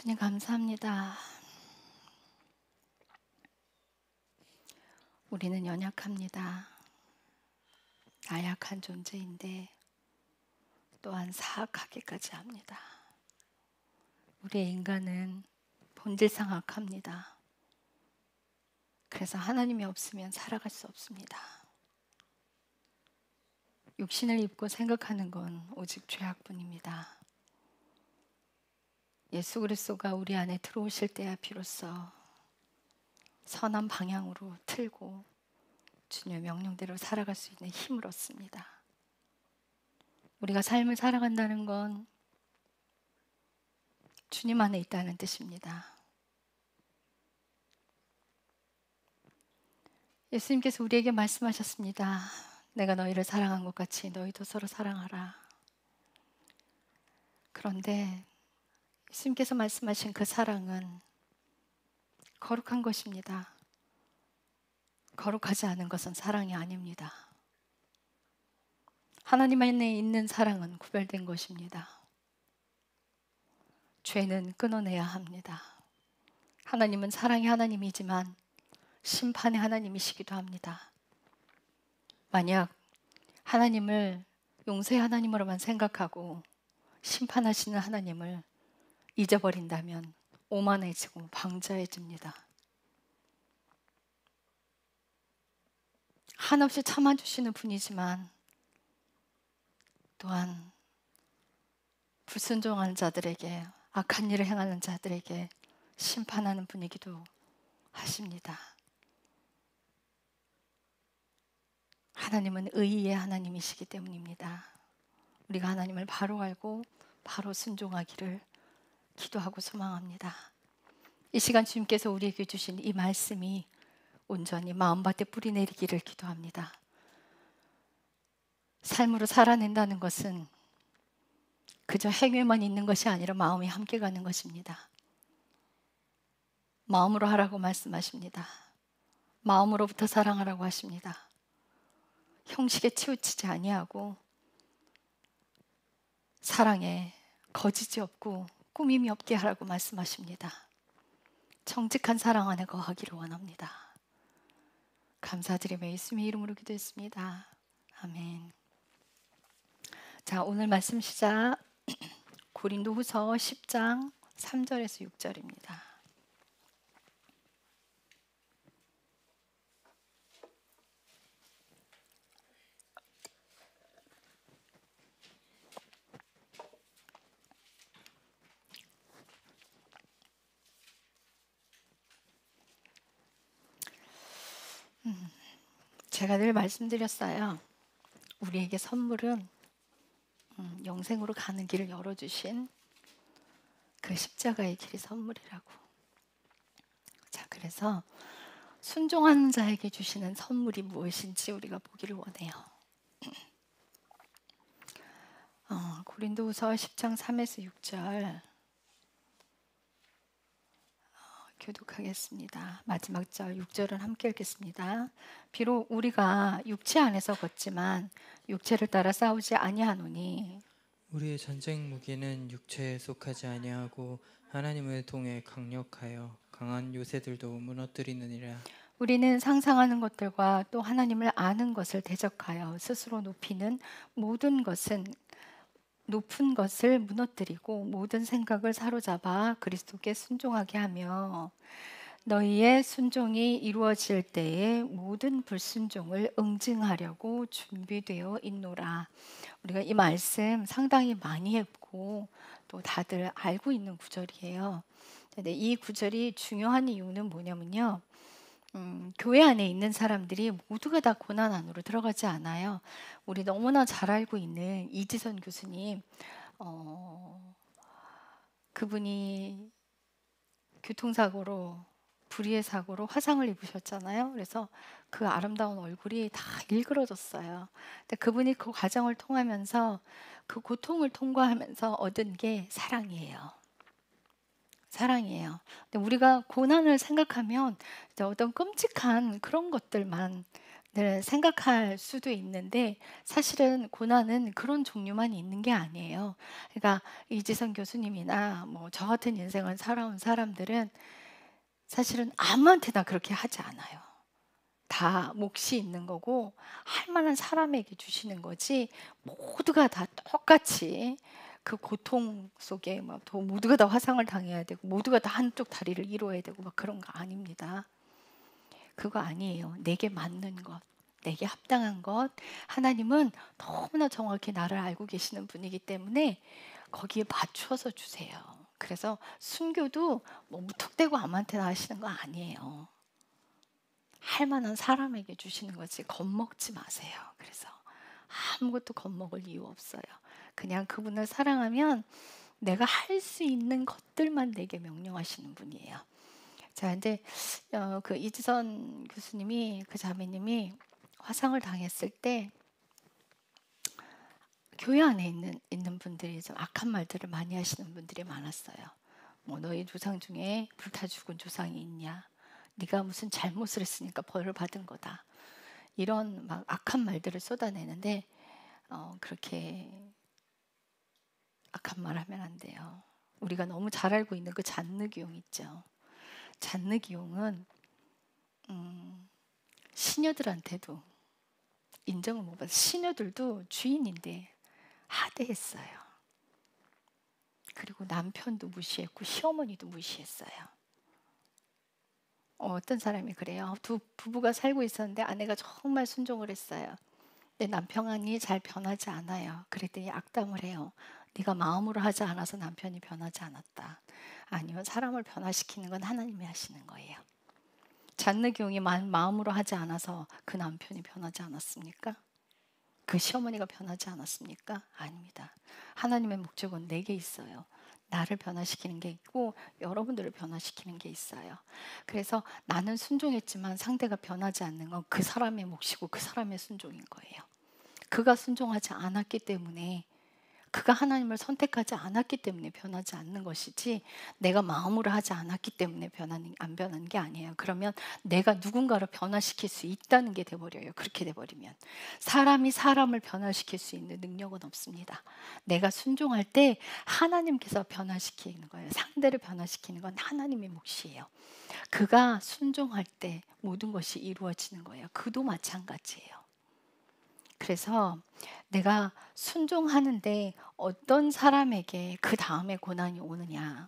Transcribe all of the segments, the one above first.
주님 감사합니다. 우리는 연약합니다. 나약한 존재인데 또한 사악하기까지 합니다. 우리의 인간은 본질상 악합니다. 그래서 하나님이 없으면 살아갈 수 없습니다. 육신을 입고 생각하는 건 오직 죄악뿐입니다. 예수 그리스도가 우리 안에 들어오실 때야 비로소 선한 방향으로 틀고 주님의 명령대로 살아갈 수 있는 힘을 얻습니다. 우리가 삶을 살아간다는 건 주님 안에 있다는 뜻입니다. 예수님께서 우리에게 말씀하셨습니다. 내가 너희를 사랑한 것 같이 너희도 서로 사랑하라. 그런데 예수님께서 말씀하신 그 사랑은 거룩한 것입니다. 거룩하지 않은 것은 사랑이 아닙니다. 하나님 안에 있는 사랑은 구별된 것입니다. 죄는 끊어내야 합니다. 하나님은 사랑의 하나님이지만 심판의 하나님이시기도 합니다. 만약 하나님을 용서의 하나님으로만 생각하고 심판하시는 하나님을 잊어버린다면 오만해지고 방자해집니다. 한없이 참아주시는 분이지만 또한 불순종하는 자들에게, 악한 일을 행하는 자들에게 심판하는 분이기도 하십니다. 하나님은 의의 하나님이시기 때문입니다. 우리가 하나님을 바로 알고 바로 순종하기를 기도하고 소망합니다. 이 시간 주님께서 우리에게 주신 이 말씀이 온전히 마음밭에 뿌리 내리기를 기도합니다. 삶으로 살아낸다는 것은 그저 행위만 있는 것이 아니라 마음이 함께 가는 것입니다. 마음으로 하라고 말씀하십니다. 마음으로부터 사랑하라고 하십니다. 형식에 치우치지 아니하고 사랑에 거짓이 없고 꾸밈이 없게 하라고 말씀하십니다. 정직한 사랑 안에 거하기를 원합니다. 감사드리며 예수님의 이름으로 기도했습니다. 아멘. 자, 오늘 말씀 시작. 고린도후서 10장 3절에서 6절입니다. 제가 늘 말씀드렸어요. 우리에게 선물은 영생으로 가는 길을 열어주신 그 십자가의 길이 선물이라고. 자, 그래서 순종하는 자에게 주시는 선물이 무엇인지 우리가 보기를 원해요. 고린도후서 10장 3에서 6절 교독하겠습니다. 마지막 절 6절은 함께 읽겠습니다. 비록 우리가 육체 안에서 걷지만 육체를 따라 싸우지 아니하노니 우리의 전쟁 무기는 육체에 속하지 아니하고 하나님을 통해 강력하여 강한 요새들도 무너뜨리느니라. 우리는 상상하는 것들과 또 하나님을 아는 것을 대적하여 스스로 높은 것을 무너뜨리고 모든 생각을 사로잡아 그리스도께 순종하게 하며 너희의 순종이 이루어질 때에 모든 불순종을 응징하려고 준비되어 있노라. 우리가 이 말씀 상당히 많이 했고 또 다들 알고 있는 구절이에요. 근데 이 구절이 중요한 이유는 뭐냐면요. 교회 안에 있는 사람들이 모두가 다 고난 안으로 들어가지 않아요. 우리 너무나 잘 알고 있는 이지선 교수님, 그분이 교통사고로 불의의 사고로 화상을 입으셨잖아요. 그래서 그 아름다운 얼굴이 다 일그러졌어요. 근데 그분이 그 과정을 통하면서 그 고통을 통과하면서 얻은 게 사랑이에요. 사랑이에요. 근데 우리가 고난을 생각하면 이제 어떤 끔찍한 그런 것들만 생각할 수도 있는데 사실은 고난은 그런 종류만 있는 게 아니에요. 그러니까 이지선 교수님이나 뭐 저 같은 인생을 살아온 사람들은 사실은 아무한테나 그렇게 하지 않아요. 다 몫이 있는 거고 할 만한 사람에게 주시는 거지 모두가 다 똑같이 그 고통 속에 막 모두가 다 화상을 당해야 되고 모두가 다 한쪽 다리를 잃어야 되고 막 그런 거 아닙니다. 그거 아니에요. 내게 맞는 것, 내게 합당한 것. 하나님은 너무나 정확히 나를 알고 계시는 분이기 때문에 거기에 맞춰서 주세요. 그래서 순교도 뭐 무턱대고 아무한테나 하시는 거 아니에요. 할 만한 사람에게 주시는 거지 겁먹지 마세요. 그래서 아무것도 겁먹을 이유 없어요. 그냥 그분을 사랑하면 내가 할 수 있는 것들만 내게 명령하시는 분이에요. 자, 근데 그 이지선 교수님이 그 자매님이 화상을 당했을 때 교회 안에 있는 분들이 좀 악한 말들을 많이 하시는 분들이 많았어요. 뭐 너희 조상 중에 불타 죽은 조상이 있냐? 네가 무슨 잘못을 했으니까 벌을 받은 거다. 이런 막 악한 말들을 쏟아내는데 그렇게 악한 말 하면 안 돼요. 우리가 너무 잘 알고 있는 그 잔느기용 있죠. 잔느기용은 시녀들한테도 인정을 못 받아. 시녀들도 주인인데 하대했어요. 그리고 남편도 무시했고 시어머니도 무시했어요. 어떤 사람이 그래요. 두 부부가 살고 있었는데 아내가 정말 순종을 했어요. 근데 남편이 잘 변하지 않아요. 그랬더니 악담을 해요. 네가 마음으로 하지 않아서 남편이 변하지 않았다. 아니면 사람을 변화시키는 건 하나님이 하시는 거예요. 잔느기용이 마음으로 하지 않아서 그 남편이 변하지 않았습니까? 그 시어머니가 변하지 않았습니까? 아닙니다. 하나님의 목적은 내게 있어요. 나를 변화시키는 게 있고 여러분들을 변화시키는 게 있어요. 그래서 나는 순종했지만 상대가 변하지 않는 건 그 사람의 몫이고 그 사람의 순종인 거예요. 그가 순종하지 않았기 때문에 그가 하나님을 선택하지 않았기 때문에 변하지 않는 것이지 내가 마음으로 하지 않았기 때문에 안 변하는 게 아니에요. 그러면 내가 누군가를 변화시킬 수 있다는 게 돼버려요. 그렇게 돼버리면 사람이 사람을 변화시킬 수 있는 능력은 없습니다. 내가 순종할 때 하나님께서 변화시키는 거예요. 상대를 변화시키는 건 하나님의 몫이에요. 그가 순종할 때 모든 것이 이루어지는 거예요. 그도 마찬가지예요. 그래서 내가 순종하는데 어떤 사람에게 그 다음에 고난이 오느냐.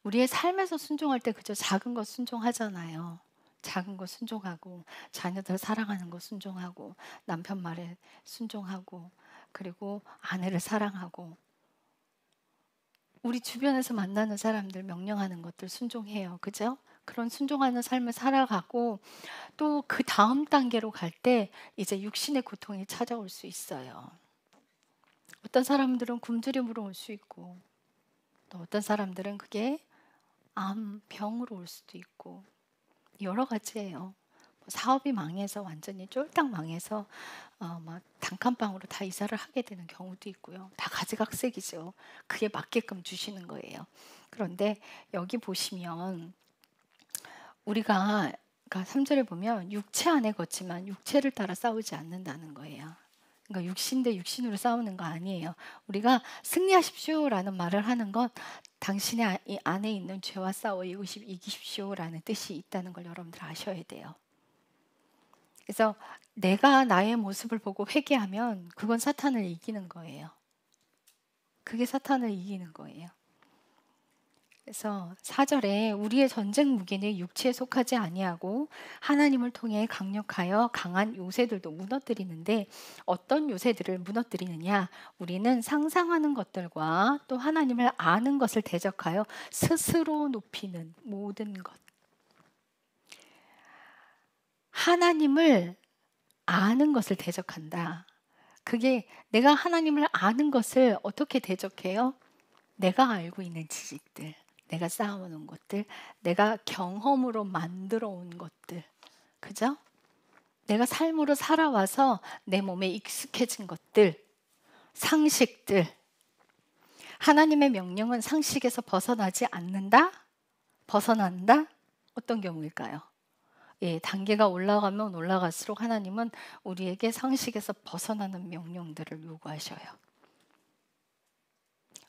우리의 삶에서 순종할 때 그저 작은 것 순종하잖아요. 작은 것 순종하고 자녀들 사랑하는 것 순종하고 남편 말에 순종하고 그리고 아내를 사랑하고 우리 주변에서 만나는 사람들 명령하는 것들 순종해요. 그죠? 그런 순종하는 삶을 살아가고 또 그 다음 단계로 갈 때 이제 육신의 고통이 찾아올 수 있어요. 어떤 사람들은 굶주림으로 올 수 있고 또 어떤 사람들은 그게 암병으로 올 수도 있고 여러 가지예요. 사업이 망해서 완전히 쫄딱 망해서 막 단칸방으로 다 이사를 하게 되는 경우도 있고요. 다 가지각색이죠. 그에 맞게끔 주시는 거예요. 그런데 여기 보시면 우리가 그러니까 3절에 보면 육체 안에 걷지만 육체를 따라 싸우지 않는다는 거예요. 그러니까 육신 대 육신으로 싸우는 거 아니에요. 우리가 승리하십시오라는 말을 하는 건 당신의 이 안에 있는 죄와 싸워 이기십시오라는 뜻이 있다는 걸 여러분들 아셔야 돼요. 그래서 내가 나의 모습을 보고 회개하면 그건 사탄을 이기는 거예요. 그게 사탄을 이기는 거예요. 그래서 4절에 우리의 전쟁 무기는 육체에 속하지 아니하고 하나님을 통해 강력하여 강한 요새들도 무너뜨리는데 어떤 요새들을 무너뜨리느냐? 우리는 상상하는 것들과 또 하나님을 아는 것을 대적하여 스스로 높이는 모든 것. 하나님을 아는 것을 대적한다. 그게 내가 하나님을 아는 것을 어떻게 대적해요? 내가 알고 있는 지식들. 내가 쌓아놓은 것들, 내가 경험으로 만들어 온 것들, 그죠? 내가 삶으로 살아와서 내 몸에 익숙해진 것들, 상식들. 하나님의 명령은 상식에서 벗어나지 않는다? 벗어난다? 어떤 경우일까요? 예, 단계가 올라가면 올라갈수록 하나님은 우리에게 상식에서 벗어나는 명령들을 요구하셔요.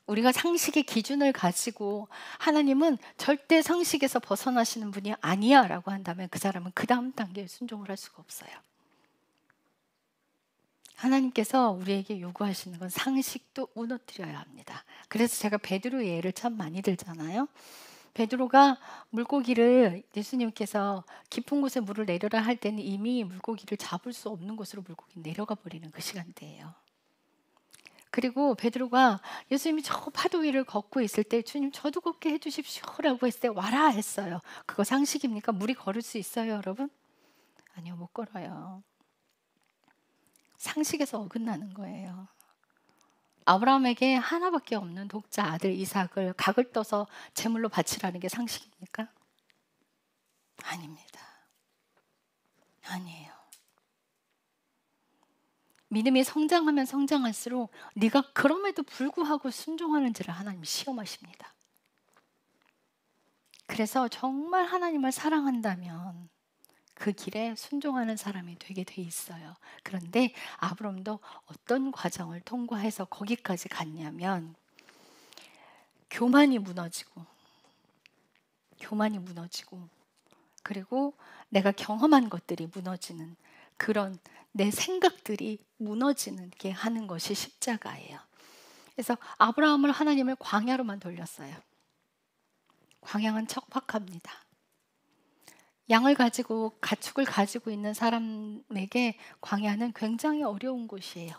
우리가 상식의 기준을 가지고 하나님은 절대 상식에서 벗어나시는 분이 아니야 라고 한다면 그 사람은 그 다음 단계에 순종을 할 수가 없어요. 하나님께서 우리에게 요구하시는 건 상식도 무너뜨려야 합니다. 그래서 제가 베드로의 예를 참 많이 들잖아요. 베드로가 물고기를 예수님께서 깊은 곳에 물을 내려라 할 때는 이미 물고기를 잡을 수 없는 곳으로 물고기 내려가 버리는 그 시간대예요. 그리고 베드로가 예수님이 저 파도 위를 걷고 있을 때 주님 저도 걷게 해주십시오라고 했을 때 와라 했어요. 그거 상식입니까? 물이 걸을 수 있어요 여러분? 아니요, 못 걸어요. 상식에서 어긋나는 거예요. 아브라함에게 하나밖에 없는 독자 아들 이삭을 각을 떠서 제물로 바치라는 게 상식입니까? 아닙니다. 아니에요. 믿음이 성장하면 성장할수록 네가 그럼에도 불구하고 순종하는지를 하나님 시험하십니다. 그래서 정말 하나님을 사랑한다면 그 길에 순종하는 사람이 되게 돼 있어요. 그런데 아브람도 어떤 과정을 통과해서 거기까지 갔냐면 교만이 무너지고 그리고 내가 경험한 것들이 무너지는 그런 내 생각들이 무너지는 게 하는 것이 십자가예요. 그래서 아브라함을 하나님을 광야로만 돌렸어요. 광야는 척박합니다. 양을 가지고 가축을 가지고 있는 사람에게 광야는 굉장히 어려운 곳이에요.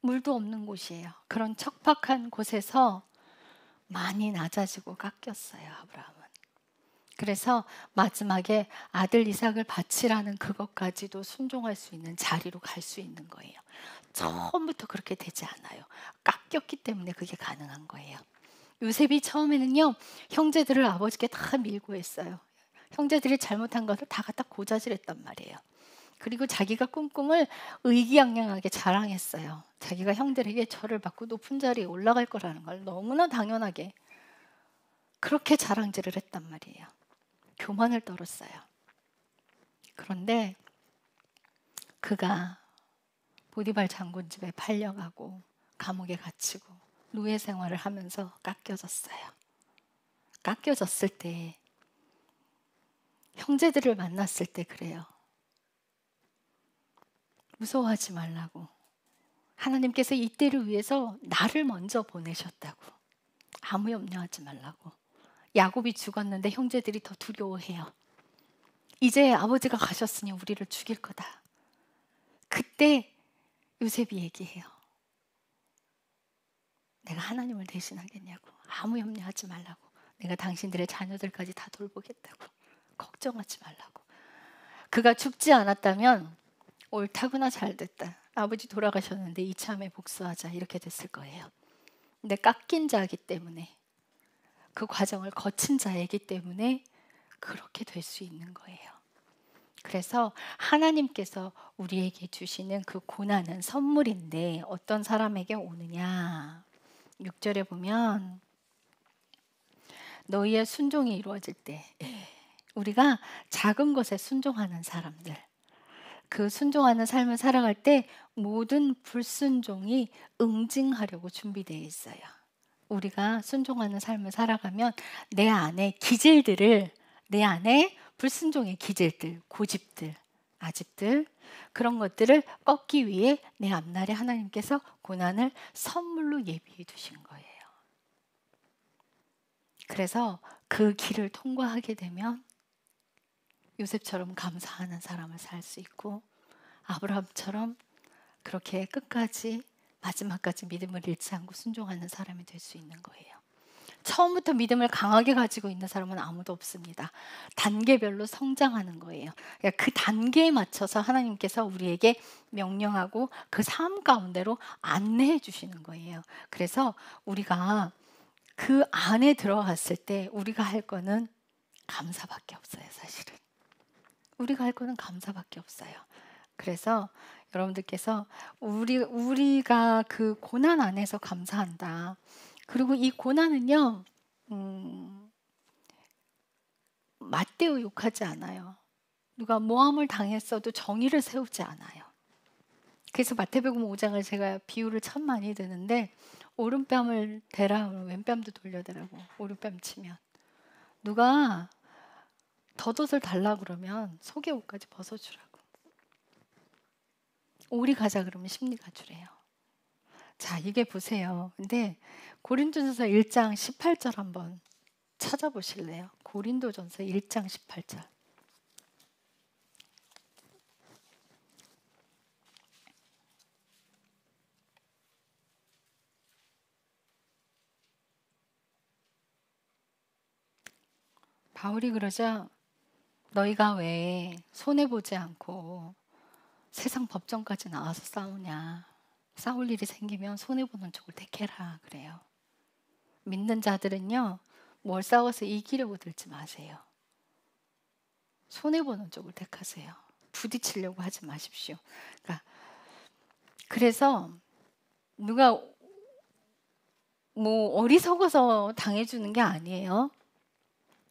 물도 없는 곳이에요. 그런 척박한 곳에서 많이 낮아지고 깎였어요, 아브라함은. 그래서 마지막에 아들 이삭을 바치라는 그것까지도 순종할 수 있는 자리로 갈 수 있는 거예요. 처음부터 그렇게 되지 않아요. 깎였기 때문에 그게 가능한 거예요. 요셉이 처음에는요, 형제들을 아버지께 다 밀고 했어요. 형제들이 잘못한 것을 다 갖다 고자질했단 말이에요. 그리고 자기가 꿈을 의기양양하게 자랑했어요. 자기가 형들에게 절을 받고 높은 자리에 올라갈 거라는 걸 너무나 당연하게 그렇게 자랑질을 했단 말이에요. 교만을 떨었어요. 그런데 그가 보디발 장군 집에 팔려가고 감옥에 갇히고 노예 생활을 하면서 깎여졌어요. 깎여졌을 때 형제들을 만났을 때 그래요. 무서워하지 말라고. 하나님께서 이때를 위해서 나를 먼저 보내셨다고. 아무 염려하지 말라고. 야곱이 죽었는데 형제들이 더 두려워해요. 이제 아버지가 가셨으니 우리를 죽일 거다. 그때 요셉이 얘기해요. 내가 하나님을 대신하겠냐고. 아무 염려하지 말라고. 내가 당신들의 자녀들까지 다 돌보겠다고. 걱정하지 말라고. 그가 죽지 않았다면 옳다구나 잘됐다. 아버지 돌아가셨는데 이참에 복수하자 이렇게 됐을 거예요. 근데 깎인 자이기 때문에 그 과정을 거친 자이기 때문에 그렇게 될 수 있는 거예요. 그래서 하나님께서 우리에게 주시는 그 고난은 선물인데 어떤 사람에게 오느냐. 6절에 보면 너희의 순종이 이루어질 때 우리가 작은 것에 순종하는 사람들 그 순종하는 삶을 살아갈 때 모든 불순종이 응징하려고 준비되어 있어요. 우리가 순종하는 삶을 살아가면 내 안에 불순종의 기질들, 고집들, 아집들 그런 것들을 꺾기 위해 내 앞날에 하나님께서 고난을 선물로 예비해 두신 거예요. 그래서 그 길을 통과하게 되면 요셉처럼 감사하는 사람을 살 수 있고 아브라함처럼 그렇게 끝까지 마지막까지 믿음을 잃지 않고 순종하는 사람이 될 수 있는 거예요. 처음부터 믿음을 강하게 가지고 있는 사람은 아무도 없습니다. 단계별로 성장하는 거예요. 그러니까 그 단계에 맞춰서 하나님께서 우리에게 명령하고 그 삶 가운데로 안내해 주시는 거예요. 그래서 우리가 그 안에 들어갔을 때 우리가 할 거는 감사밖에 없어요, 사실은. 우리가 할 거는 감사밖에 없어요. 그래서 여러분들께서 우리가 그 고난 안에서 감사한다. 그리고 이 고난은요, 맞대어 욕하지 않아요. 누가 모함을 당했어도 정의를 세우지 않아요. 그래서 마태복음 5장을 제가 비유를 참 많이 드는데, 오른뺨을 대라 하면 왼뺨도 돌려대라고. 오른뺨 치면 누가 덧옷을 달라 그러면 속의 옷까지 벗어주라고. 오리 가자 그러면 심리 가주래요. 자, 이게 보세요. 근데 고린도전서 1장 18절 한번 찾아보실래요? 고린도전서 1장 18절. 바울이 그러자, 너희가 왜 손해보지 않고 세상 법정까지 나와서 싸우냐. 싸울 일이 생기면 손해보는 쪽을 택해라 그래요. 믿는 자들은요, 뭘 싸워서 이기려고 들지 마세요. 손해보는 쪽을 택하세요. 부딪히려고 하지 마십시오. 그래서 누가 뭐 어리석어서 당해주는 게 아니에요.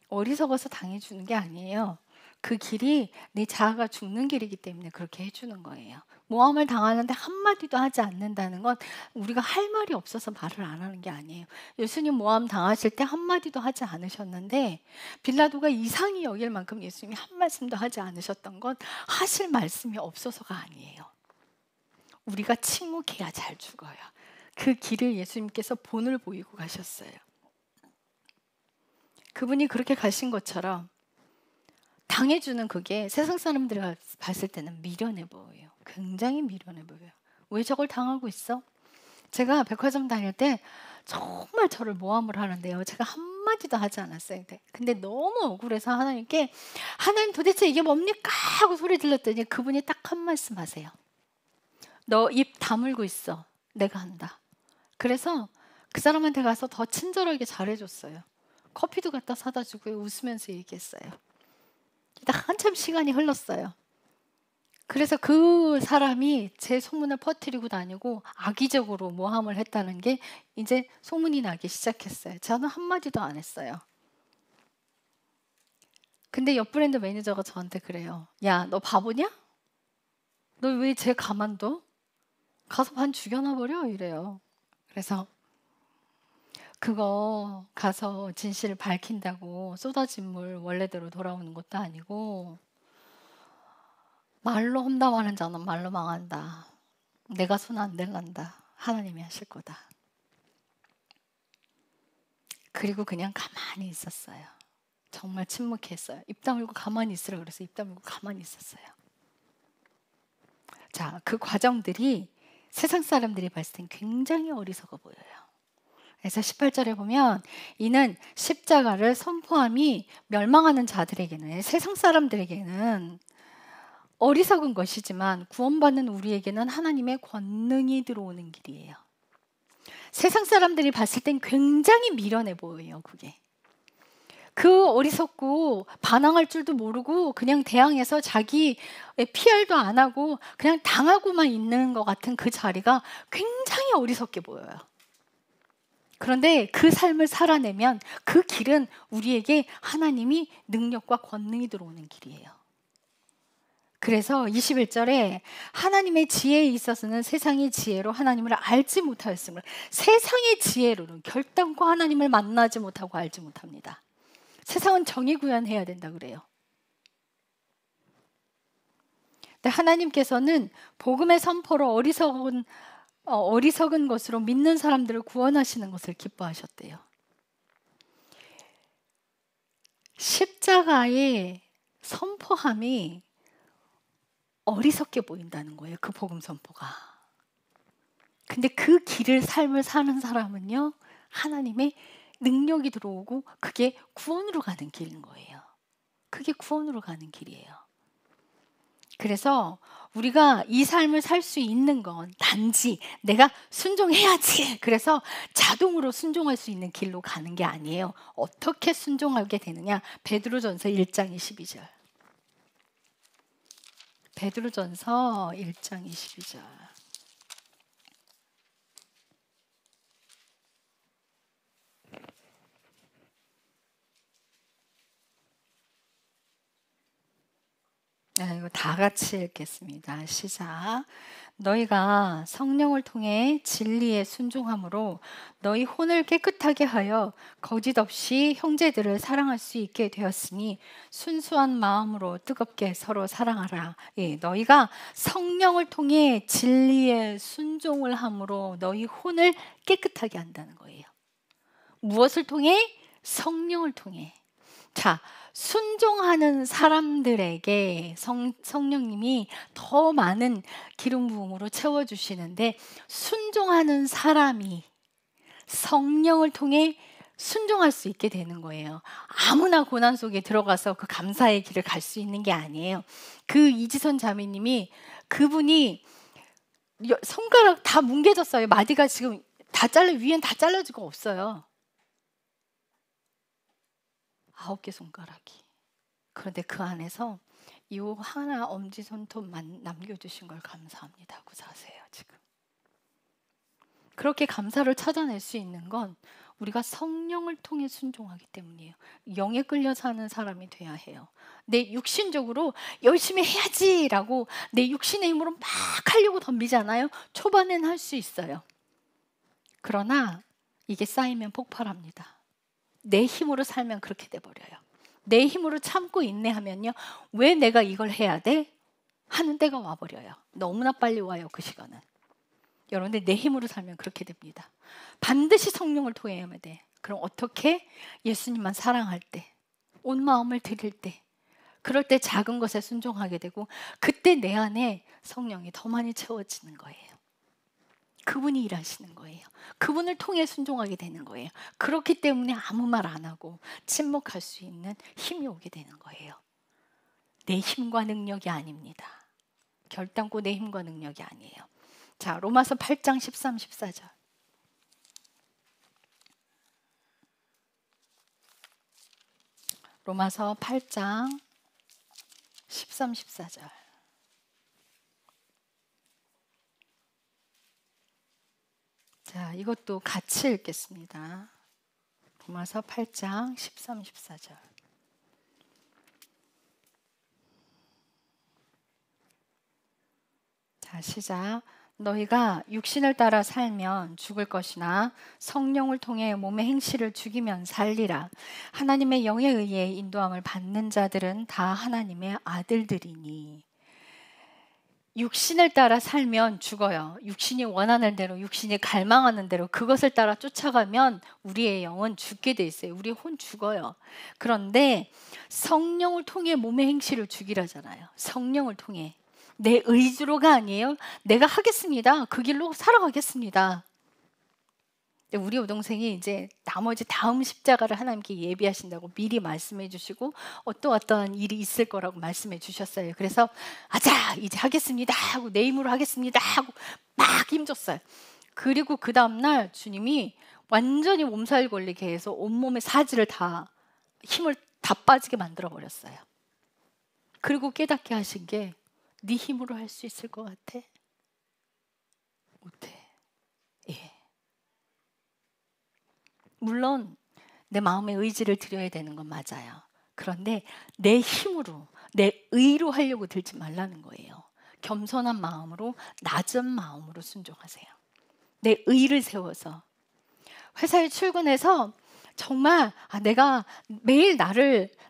어리석어서 당해주는 게 아니에요. 그 길이 내 자아가 죽는 길이기 때문에 그렇게 해주는 거예요. 모함을 당하는데 한마디도 하지 않는다는 건 우리가 할 말이 없어서 말을 안 하는 게 아니에요. 예수님 모함 당하실 때 한마디도 하지 않으셨는데, 빌라도가 이상히 여길 만큼 예수님이 한 말씀도 하지 않으셨던 건 하실 말씀이 없어서가 아니에요. 우리가 침묵해야 잘 죽어요. 그 길을 예수님께서 본을 보이고 가셨어요. 그분이 그렇게 가신 것처럼 당해주는 그게 세상 사람들이 봤을 때는 미련해 보여요. 굉장히 미련해 보여요. 왜 저걸 당하고 있어? 제가 백화점 다닐 때 정말 저를 모함을 하는데요, 제가 한마디도 하지 않았어요. 근데 너무 억울해서 하나님께, 하나님 도대체 이게 뭡니까? 하고 소리 질렀더니 그분이 딱 한 말씀 하세요. 너 입 다물고 있어. 내가 한다. 그래서 그 사람한테 가서 더 친절하게 잘해줬어요. 커피도 갖다 사다 주고 웃으면서 얘기했어요. 한참 시간이 흘렀어요. 그래서 그 사람이 제 소문을 퍼뜨리고 다니고 악의적으로 모함을 했다는 게 이제 소문이 나기 시작했어요. 저는 한마디도 안 했어요. 근데 옆 브랜드 매니저가 저한테 그래요. 야, 너 바보냐? 너 왜 쟤 가만둬? 가서 반 죽여놔 버려 이래요. 그래서 그거 가서 진실을 밝힌다고 쏟아진 물 원래대로 돌아오는 것도 아니고, 말로 험담하는 자는 말로 망한다. 내가 손 안 댈란다. 하나님이 하실 거다. 그리고 그냥 가만히 있었어요. 정말 침묵했어요. 입 다물고 가만히 있으라 그래서 입 다물고 가만히 있었어요. 자, 그 과정들이 세상 사람들이 봤을 땐 굉장히 어리석어 보여요. 그래서 18절에 보면, 이는 십자가를 선포함이 멸망하는 자들에게는, 세상 사람들에게는 어리석은 것이지만 구원받는 우리에게는 하나님의 권능이 들어오는 길이에요. 세상 사람들이 봤을 땐 굉장히 미련해 보여요. 그게 그 어리석고 반항할 줄도 모르고 그냥 대항해서 자기 PR도 안 하고 그냥 당하고만 있는 것 같은 그 자리가 굉장히 어리석게 보여요. 그런데 그 삶을 살아내면 그 길은 우리에게 하나님이 능력과 권능이 들어오는 길이에요. 그래서 21절에 하나님의 지혜에 있어서는 세상의 지혜로 하나님을 알지 못하였으므로, 세상의 지혜로는 결단코 하나님을 만나지 못하고 알지 못합니다. 세상은 정의 구현해야 된다 그래요. 근데 하나님께서는 복음의 선포로 어리석은 것으로 믿는 사람들을 구원하시는 것을 기뻐하셨대요. 십자가의 선포함이 어리석게 보인다는 거예요. 그 복음 선포가. 근데 그 길을 삶을 사는 사람은요, 하나님의 능력이 들어오고 그게 구원으로 가는 길인 거예요. 그게 구원으로 가는 길이에요. 그래서 우리가 이 삶을 살 수 있는 건 단지 내가 순종해야지, 그래서 자동으로 순종할 수 있는 길로 가는 게 아니에요. 어떻게 순종하게 되느냐? 베드로전서 1장 22절. 베드로전서 1장 22절. 네, 이거 다 같이 읽겠습니다. 시작. 너희가 성령을 통해 진리에 순종함으로 너희 혼을 깨끗하게 하여 거짓 없이 형제들을 사랑할 수 있게 되었으니 순수한 마음으로 뜨겁게 서로 사랑하라. 예, 너희가 성령을 통해 진리에 순종을 함으로 너희 혼을 깨끗하게 한다는 거예요. 무엇을 통해? 성령을 통해. 자, 순종하는 사람들에게 성령님이 더 많은 기름 부음으로 채워주시는데, 순종하는 사람이 성령을 통해 순종할 수 있게 되는 거예요. 아무나 고난 속에 들어가서 그 감사의 길을 갈 수 있는 게 아니에요. 그 이지선 자매님이, 그분이 손가락 다 뭉개졌어요. 마디가 지금 다 위엔 다 잘라지고 없어요. 9개 손가락이. 그런데 그 안에서 이 하나 엄지손톱만 남겨주신 걸 감사합니다 하고 사세요. 지금 그렇게 감사를 찾아낼 수 있는 건 우리가 성령을 통해 순종하기 때문이에요. 영에 끌려 사는 사람이 돼야 해요. 내 육신적으로 열심히 해야지라고 내 육신의 힘으로 막 하려고 덤비잖아요. 초반엔 할 수 있어요. 그러나 이게 쌓이면 폭발합니다. 내 힘으로 살면 그렇게 돼버려요. 내 힘으로 참고 인내하면요, 왜 내가 이걸 해야 돼? 하는 때가 와버려요. 너무나 빨리 와요. 그 시간은. 여러분들, 내 힘으로 살면 그렇게 됩니다. 반드시 성령을 통해야만 돼. 그럼 어떻게? 예수님만 사랑할 때, 온 마음을 드릴 때, 그럴 때 작은 것에 순종하게 되고, 그때 내 안에 성령이 더 많이 채워지는 거예요. 그분이 일하시는 거예요. 그분을 통해 순종하게 되는 거예요. 그렇기 때문에 아무 말 안 하고 침묵할 수 있는 힘이 오게 되는 거예요. 내 힘과 능력이 아닙니다. 결단코 내 힘과 능력이 아니에요. 자, 로마서 8장 13, 14절. 로마서 8장 13, 14절. 자, 이것도 같이 읽겠습니다. 로마서 8장 13, 14절. 자, 시작. 너희가 육신을 따라 살면 죽을 것이나 성령을 통해 몸의 행실을 죽이면 살리라. 하나님의 영에 의해 인도함을 받는 자들은 다 하나님의 아들들이니. 육신을 따라 살면 죽어요. 육신이 원하는 대로, 육신이 갈망하는 대로 그것을 따라 쫓아가면 우리의 영은 죽게 돼 있어요. 우리 혼 죽어요. 그런데 성령을 통해 몸의 행실을 죽이라잖아요. 성령을 통해. 내 의지로가 아니에요. 내가 하겠습니다. 그 길로 살아가겠습니다. 우리 여동생이 이제 나머지 다음 십자가를 하나님께 예비하신다고 미리 말씀해 주시고 어떠한 일이 있을 거라고 말씀해 주셨어요. 그래서 아자 이제 하겠습니다 하고 내 힘으로 하겠습니다 하고 막 힘줬어요. 그리고 그 다음날 주님이 완전히 몸살 걸리게 해서 온몸에 사지를 다 힘을 다 빠지게 만들어 버렸어요. 그리고 깨닫게 하신 게 네 힘으로 할 수 있을 것 같아? 못해. 예. 물론 내 마음의 의지를 드려야 되는 건 맞아요. 그런데 내 힘으로, 내 의로 하려고 들지 말라는 거예요. 겸손한 마음으로, 낮은 마음으로 순종하세요. 내 의를 세워서. 회사에 출근해서 정말 내가 매일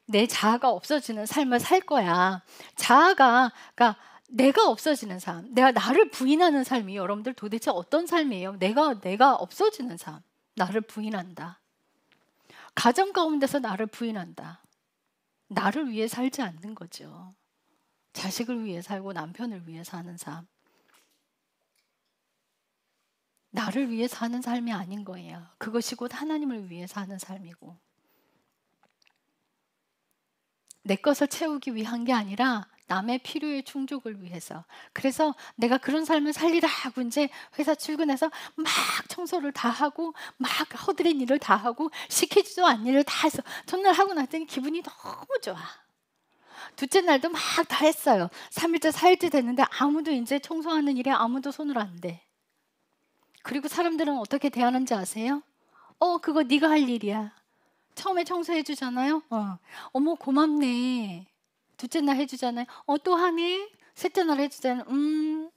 내 자아가 없어지는 삶을 살 거야. 그러니까 내가 없어지는 삶, 내가 나를 부인하는 삶이 여러분들 도대체 어떤 삶이에요? 내가 없어지는 삶. 나를 부인한다. 가정 가운데서 나를 부인한다. 나를 위해 살지 않는 거죠. 자식을 위해 살고 남편을 위해 사는 삶. 나를 위해 사는 삶이 아닌 거예요. 그것이 곧 하나님을 위해 사는 삶이고. 내 것을 채우기 위한 게 아니라 남의 필요의 충족을 위해서. 그래서 내가 그런 삶을 살리라 하고 이제 회사 출근해서 막 청소를 다 하고 막 허드렛 일을 다 하고 시키지도 않은 일을 다 해서 전날 하고 났더니 기분이 너무 좋아. 둘째 날도 막 다 했어요. 3일째 4일째 됐는데 아무도 이제 청소하는 일에 아무도 손을 안 대. 그리고 사람들은 어떻게 대하는지 아세요? 그거 네가 할 일이야. 처음에 청소해 주잖아요. 어머 고맙네. 둘째 날 해주잖아요. 또 하네. 셋째 날 해주잖아요.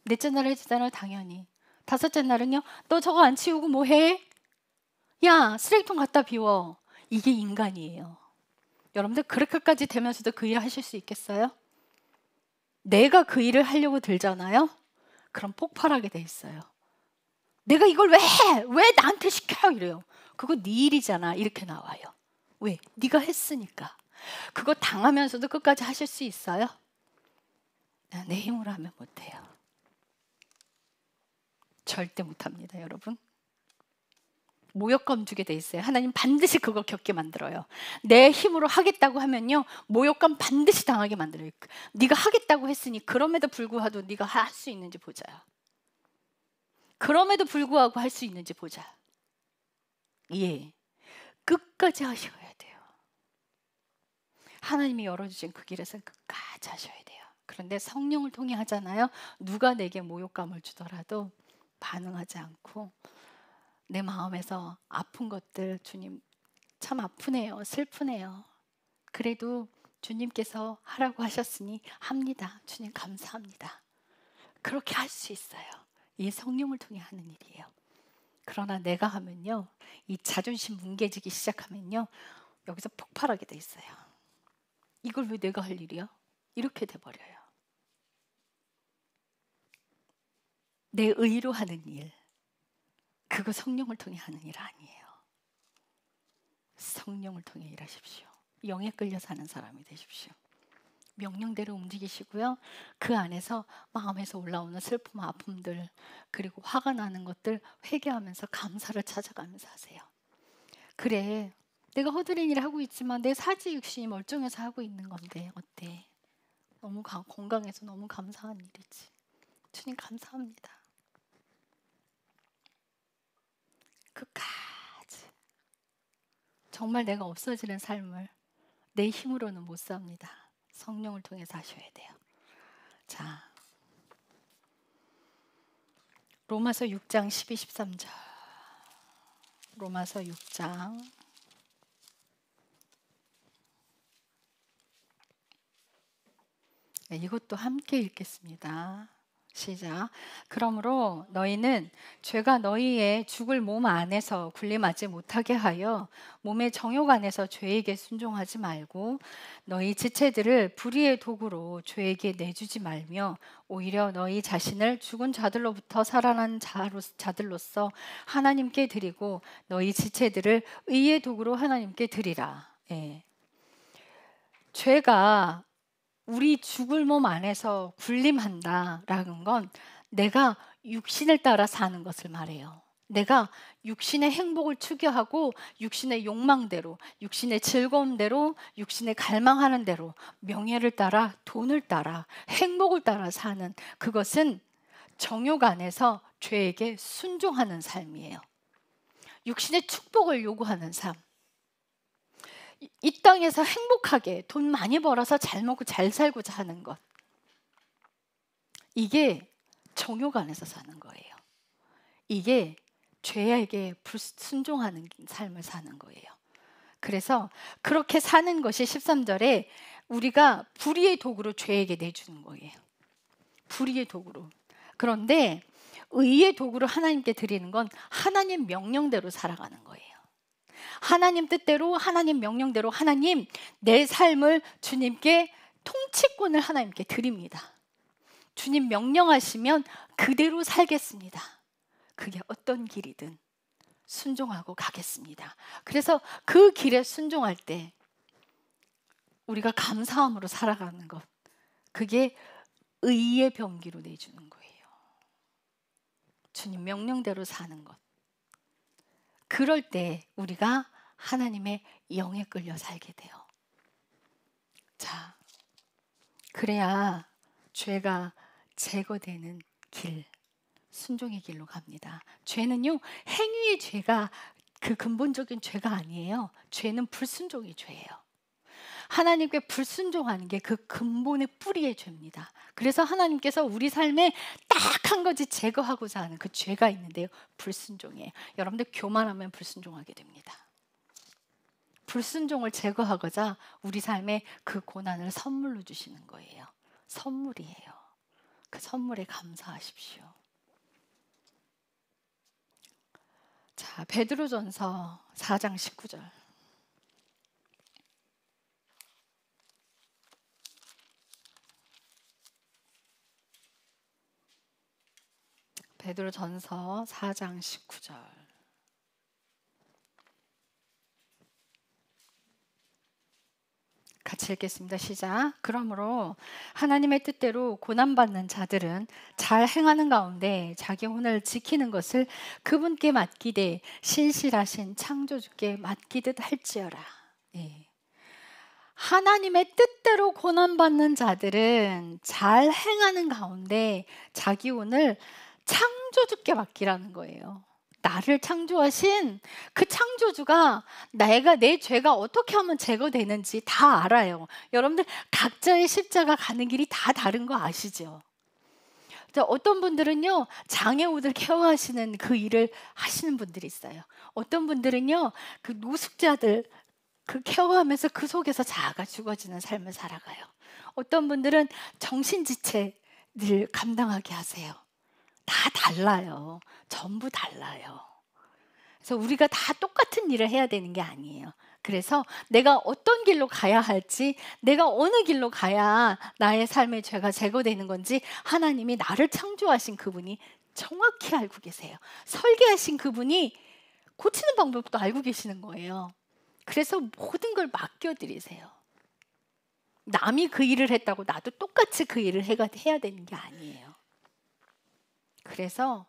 넷째 날 해주잖아요. 당연히. 다섯째 날은요. 너 저거 안 치우고 뭐 해? 야, 쓰레기통 갖다 비워. 이게 인간이에요. 여러분들 그렇게까지 되면서도 그 일을 하실 수 있겠어요? 내가 그 일을 하려고 들잖아요. 그럼 폭발하게 돼 있어요. 내가 이걸 왜 해? 왜 나한테 시켜? 이래요. 그거 네 일이잖아. 이렇게 나와요. 왜? 네가 했으니까. 그거 당하면서도 끝까지 하실 수 있어요? 내 힘으로 하면 못해요. 절대 못합니다, 여러분. 모욕감 주게 돼 있어요. 하나님 반드시 그걸 겪게 만들어요. 내 힘으로 하겠다고 하면요, 모욕감 반드시 당하게 만들어요. 네가 하겠다고 했으니 그럼에도 불구하고 네가 할 수 있는지 보자. 그럼에도 불구하고 할 수 있는지 보자. 예, 끝까지 하셔야 돼요. 하나님이 열어주신 그 길에서 끝까지 하셔야 돼요. 그런데 성령을 통해 하잖아요. 누가 내게 모욕감을 주더라도 반응하지 않고 내 마음에서 아픈 것들, 주님 참 아프네요. 슬프네요. 그래도 주님께서 하라고 하셨으니 합니다. 주님 감사합니다. 그렇게 할 수 있어요. 이 성령을 통해 하는 일이에요. 그러나 내가 하면요, 이 자존심 뭉개지기 시작하면요, 여기서 폭발하게 돼 있어요. 이걸 왜 내가 할 일이야? 이렇게 돼버려요. 내 의로 하는 일, 그거 성령을 통해 하는 일 아니에요. 성령을 통해 일하십시오. 영에 끌려 사는 사람이 되십시오. 명령대로 움직이시고요. 그 안에서 마음에서 올라오는 슬픔, 아픔들, 그리고 화가 나는 것들 회개하면서 감사를 찾아가면서 하세요. 그래, 내가 허드렛 일을 하고 있지만 내 사지 육신이 멀쩡해서 하고 있는 건데 어때? 너무 건강해서 너무 감사한 일이지. 주님 감사합니다. 끝까지. 정말 내가 없어지는 삶을 내 힘으로는 못 삽니다. 성령을 통해서 하셔야 돼요. 자, 로마서 6장 12, 13절. 로마서 6장 네, 이것도 함께 읽겠습니다. 시작. 그러므로 너희는 죄가 너희의 죽을 몸 안에서 군림하지 못하게 하여 몸의 정욕 안에서 죄에게 순종하지 말고 너희 지체들을 불의의 도구로 죄에게 내주지 말며 오히려 너희 자신을 죽은 자들로부터 살아난 자들로서 하나님께 드리고 너희 지체들을 의의 도구로 하나님께 드리라. 예. 죄가 우리 죽을 몸 안에서 군림한다라는 건 내가 육신을 따라 사는 것을 말해요. 내가 육신의 행복을 추구하고 육신의 욕망대로, 육신의 즐거움대로, 육신의 갈망하는 대로 명예를 따라, 돈을 따라, 행복을 따라 사는 그것은 정욕 안에서 죄에게 순종하는 삶이에요. 육신의 축복을 요구하는 삶. 이 땅에서 행복하게 돈 많이 벌어서 잘 먹고 잘 살고자 하는 것, 이게 정욕 안에서 사는 거예요. 이게 죄에게 불순종하는 삶을 사는 거예요. 그래서 그렇게 사는 것이 13절에 우리가 불의의 도구로 죄에게 내주는 거예요. 불의의 도구로. 그런데 의의 도구로 하나님께 드리는 건 하나님 명령대로 살아가는 거예요. 하나님 뜻대로, 하나님 명령대로, 하나님 내 삶을 주님께 통치권을 하나님께 드립니다. 주님 명령하시면 그대로 살겠습니다. 그게 어떤 길이든 순종하고 가겠습니다. 그래서 그 길에 순종할 때 우리가 감사함으로 살아가는 것, 그게 의의 병기로 내주는 거예요. 주님 명령대로 사는 것. 그럴 때 우리가 하나님의 영에 끌려 살게 돼요. 자, 그래야 죄가 제거되는 길, 순종의 길로 갑니다. 죄는요, 행위의 죄가 그 근본적인 죄가 아니에요. 죄는 불순종의 죄예요. 하나님께 불순종하는 게 그 근본의 뿌리의 죄입니다. 그래서 하나님께서 우리 삶에 딱 한 가지 제거하고자 하는 그 죄가 있는데요, 불순종이에요. 여러분들 교만하면 불순종하게 됩니다. 불순종을 제거하고자 우리 삶에 그 고난을 선물로 주시는 거예요. 선물이에요. 그 선물에 감사하십시오. 자, 베드로전서 4장 19절. 베드로전서 4장 19절. 같이 읽겠습니다. 시작. 그러므로 하나님의 뜻대로 고난받는 자들은 잘 행하는 가운데 자기 혼을 지키는 것을 그분께 맡기되 신실하신 창조주께 맡기듯 할지어라. 예. 하나님의 뜻대로 고난받는 자들은 잘 행하는 가운데 자기 혼을 창조주께 맡기라는 거예요. 나를 창조하신 그 창조주가 내가 내 죄가 어떻게 하면 제거되는지 다 알아요. 여러분들 각자의 십자가 가는 길이 다 다른 거 아시죠? 어떤 분들은요 장애 옷을 케어하시는 그 일을 하시는 분들이 있어요. 어떤 분들은요 그 노숙자들 그 케어하면서 그 속에서 자아가 죽어지는 삶을 살아가요. 어떤 분들은 정신지체를 감당하게 하세요. 다 달라요. 전부 달라요. 그래서 우리가 다 똑같은 일을 해야 되는 게 아니에요. 그래서 내가 어떤 길로 가야 할지, 내가 어느 길로 가야 나의 삶의 죄가 제거되는 건지 하나님이 나를 창조하신 그분이 정확히 알고 계세요. 설계하신 그분이 고치는 방법도 알고 계시는 거예요. 그래서 모든 걸 맡겨드리세요. 남이 그 일을 했다고 나도 똑같이 그 일을 해야 되는 게 아니에요. 그래서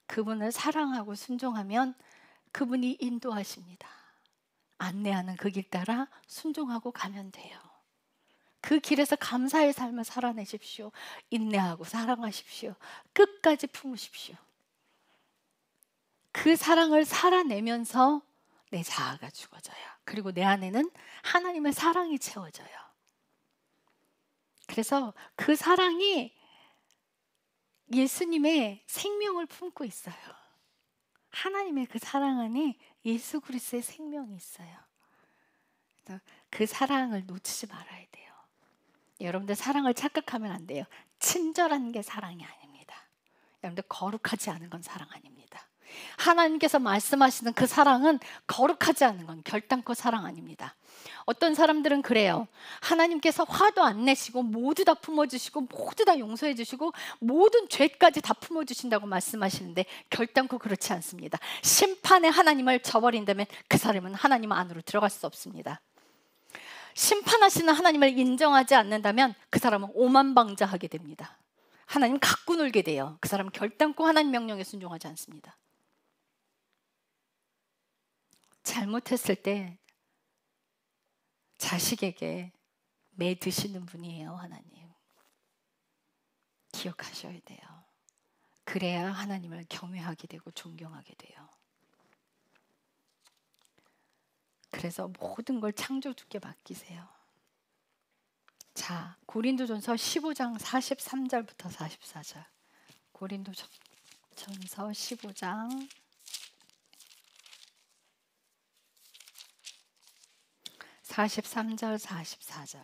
그분을 사랑하고 순종하면 그분이 인도하십니다. 안내하는 그 길 따라 순종하고 가면 돼요. 그 길에서 감사의 삶을 살아내십시오. 인내하고 사랑하십시오. 끝까지 품으십시오. 그 사랑을 살아내면서 내 자아가 죽어져요. 그리고 내 안에는 하나님의 사랑이 채워져요. 그래서 그 사랑이 예수님의 생명을 품고 있어요. 하나님의 그 사랑 안에 예수 그리스도의 생명이 있어요. 그 사랑을 놓치지 말아야 돼요. 여러분들 사랑을 착각하면 안 돼요. 친절한 게 사랑이 아닙니다. 여러분들 거룩하지 않은 건 사랑 아닙니다. 하나님께서 말씀하시는 그 사랑은 거룩하지 않은 건 결단코 사랑 아닙니다. 어떤 사람들은 그래요. 하나님께서 화도 안 내시고 모두 다 품어주시고 모두 다 용서해 주시고 모든 죄까지 다 품어주신다고 말씀하시는데 결단코 그렇지 않습니다. 심판의 하나님을 저버린다면 그 사람은 하나님 안으로 들어갈 수 없습니다. 심판하시는 하나님을 인정하지 않는다면 그 사람은 오만방자하게 됩니다. 하나님 갖고 놀게 돼요. 그 사람은 결단코 하나님 명령에 순종하지 않습니다. 잘못했을 때 자식에게 매 드시는 분이에요. 하나님 기억하셔야 돼요. 그래야 하나님을 경외하게 되고 존경하게 돼요. 그래서 모든 걸 창조주께 맡기세요. 자, 고린도전서 15장 43절부터 44절. 고린도전서 15장 43절 44절.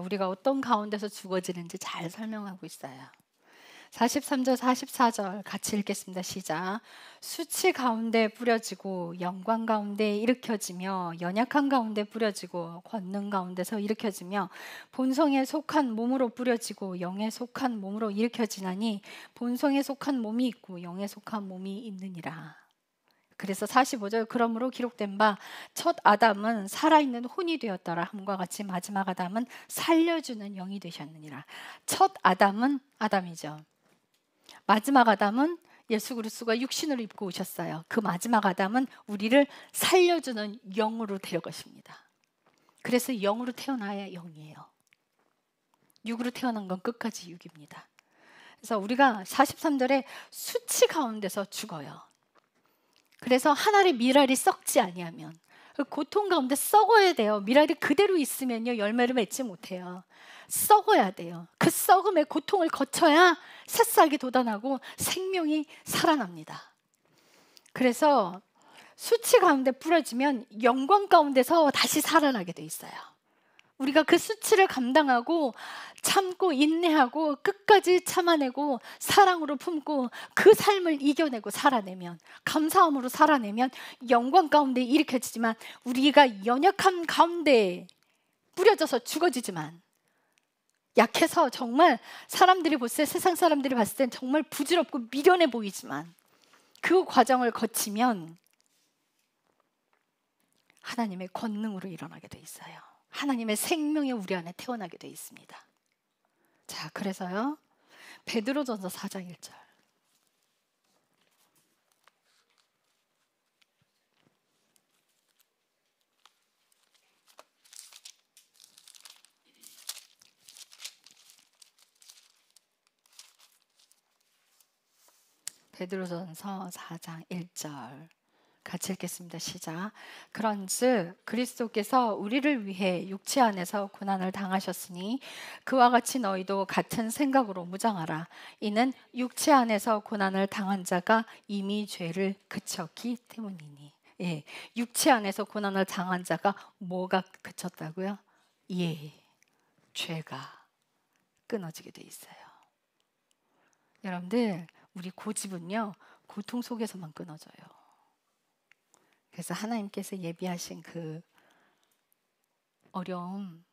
우리가 어떤 가운데서 죽어지는지 잘 설명하고 있어요. 43절 44절 같이 읽겠습니다. 시작. 수치 가운데 뿌려지고 영광 가운데 일으켜지며 연약한 가운데 뿌려지고 권능 가운데서 일으켜지며 본성에 속한 몸으로 뿌려지고 영에 속한 몸으로 일으켜지나니 본성에 속한 몸이 있고 영에 속한 몸이 있느니라. 그래서 45절 그러므로 기록된 바 첫 아담은 살아있는 혼이 되었더라 함과 같이 마지막 아담은 살려주는 영이 되셨느니라. 첫 아담은 아담이죠. 마지막 아담은 예수 그리스도가 육신을 입고 오셨어요. 그 마지막 아담은 우리를 살려주는 영으로 데려가십니다. 그래서 영으로 태어나야 영이에요. 육으로 태어난 건 끝까지 육입니다. 그래서 우리가 43절에 수치 가운데서 죽어요. 그래서 하늘의 미랄이 썩지 아니하면 그 고통 가운데 썩어야 돼요. 미랄이 그대로 있으면요 열매를 맺지 못해요. 썩어야 돼요. 그 썩음의 고통을 거쳐야 새싹이 돋아나고 생명이 살아납니다. 그래서 수치 가운데 뿌려지면 영광 가운데서 다시 살아나게 돼 있어요. 우리가 그 수치를 감당하고 참고 인내하고 끝까지 참아내고 사랑으로 품고 그 삶을 이겨내고 살아내면, 감사함으로 살아내면 영광 가운데 일으켜지지만, 우리가 연약한 가운데 뿌려져서 죽어지지만, 약해서 정말 사람들이 볼 때, 세상 사람들이 봤을 땐 정말 부질없고 미련해 보이지만, 그 과정을 거치면 하나님의 권능으로 일어나게 돼 있어요. 하나님의 생명이 우리 안에 태어나게 돼 있습니다. 자, 그래서요, 베드로전서 4장 1절. 베드로전서 4장 1절 같이 읽겠습니다. 시작. 그런즉 그리스도께서 우리를 위해 육체 안에서 고난을 당하셨으니 그와 같이 너희도 같은 생각으로 무장하라. 이는 육체 안에서 고난을 당한 자가 이미 죄를 그쳤기 때문이니. 예, 육체 안에서 고난을 당한 자가 뭐가 그쳤다고요? 예, 죄가 끊어지게 돼 있어요. 여러분들, 우리 고집은요, 고통 속에서만 끊어져요. 그래서 하나님께서 예비하신 그 어려움,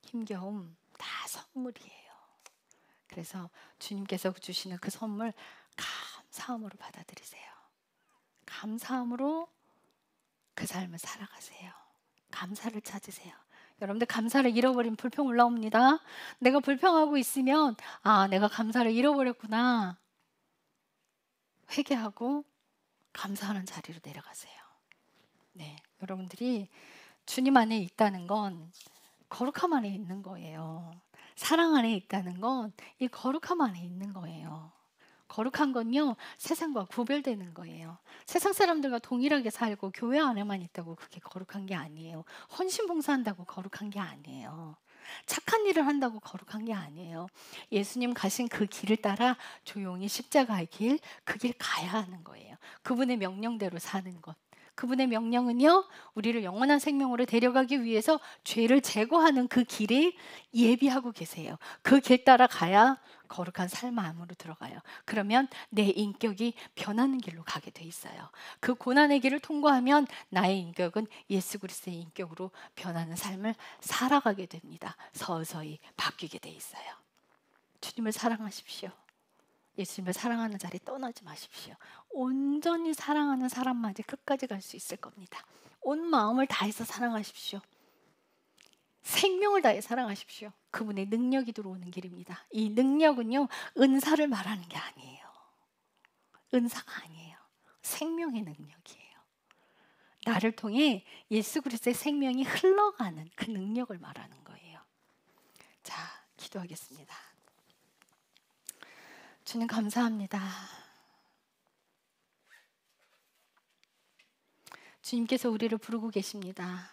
힘겨움 다 선물이에요. 그래서 주님께서 주시는 그 선물 감사함으로 받아들이세요. 감사함으로 그 삶을 살아가세요. 감사를 찾으세요. 여러분들, 감사를 잃어버리면 불평 올라옵니다. 내가 불평하고 있으면 내가 감사를 잃어버렸구나. 회개하고 감사하는 자리로 내려가세요. 네, 여러분들이 주님 안에 있다는 건 거룩함 안에 있는 거예요. 사랑 안에 있다는 건 이 거룩함 안에 있는 거예요. 거룩한 건요, 세상과 구별되는 거예요. 세상 사람들과 동일하게 살고 교회 안에만 있다고 그게 거룩한 게 아니에요. 헌신 봉사한다고 거룩한 게 아니에요. 착한 일을 한다고 거룩한 게 아니에요. 예수님 가신 그 길을 따라 조용히 십자가의 길, 그 길 가야 하는 거예요. 그분의 명령대로 사는 것. 그분의 명령은요, 우리를 영원한 생명으로 데려가기 위해서 죄를 제거하는 그 길을 예비하고 계세요. 그 길 따라 가야 거룩한 삶 안으로 들어가요. 그러면 내 인격이 변하는 길로 가게 돼 있어요. 그 고난의 길을 통과하면 나의 인격은 예수 그리스도의 인격으로 변하는 삶을 살아가게 됩니다. 서서히 바뀌게 돼 있어요. 주님을 사랑하십시오. 예수님을 사랑하는 자리 떠나지 마십시오. 온전히 사랑하는 사람만이 끝까지 갈 수 있을 겁니다. 온 마음을 다해서 사랑하십시오. 생명을 다해 사랑하십시오. 그분의 능력이 들어오는 길입니다. 이 능력은요, 은사를 말하는 게 아니에요. 은사가 아니에요. 생명의 능력이에요. 나를 통해 예수 그리스도의 생명이 흘러가는 그 능력을 말하는 거예요. 자, 기도하겠습니다. 주님, 감사합니다. 주님께서 우리를 부르고 계십니다.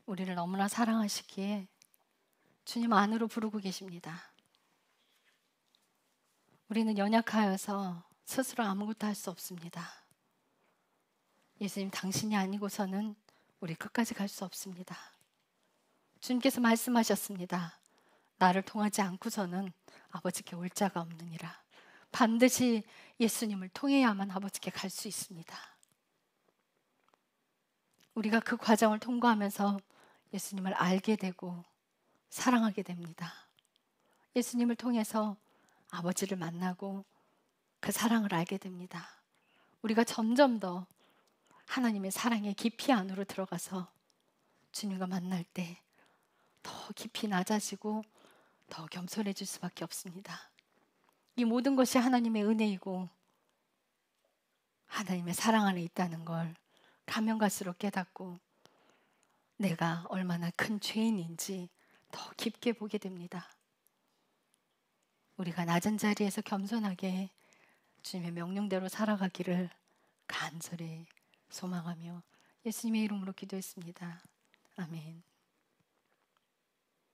우리를 너무나 사랑하시기에 주님 안으로 부르고 계십니다. 우리는 연약하여서 스스로 아무것도 할 수 없습니다. 예수님, 당신이 아니고서는 우리 끝까지 갈 수 없습니다. 주님께서 말씀하셨습니다. 나를 통하지 않고서는 아버지께 올 자가 없느니라. 반드시 예수님을 통해야만 아버지께 갈 수 있습니다. 우리가 그 과정을 통과하면서 예수님을 알게 되고 사랑하게 됩니다. 예수님을 통해서 아버지를 만나고 그 사랑을 알게 됩니다. 우리가 점점 더 하나님의 사랑의 깊이 안으로 들어가서 주님과 만날 때 더 깊이 낮아지고 더 겸손해질 수밖에 없습니다. 이 모든 것이 하나님의 은혜이고 하나님의 사랑 안에 있다는 걸 가면 갈수록 깨닫고 내가 얼마나 큰 죄인인지 더 깊게 보게 됩니다. 우리가 낮은 자리에서 겸손하게 주님의 명령대로 살아가기를 간절히 소망하며 예수님의 이름으로 기도했습니다. 아멘.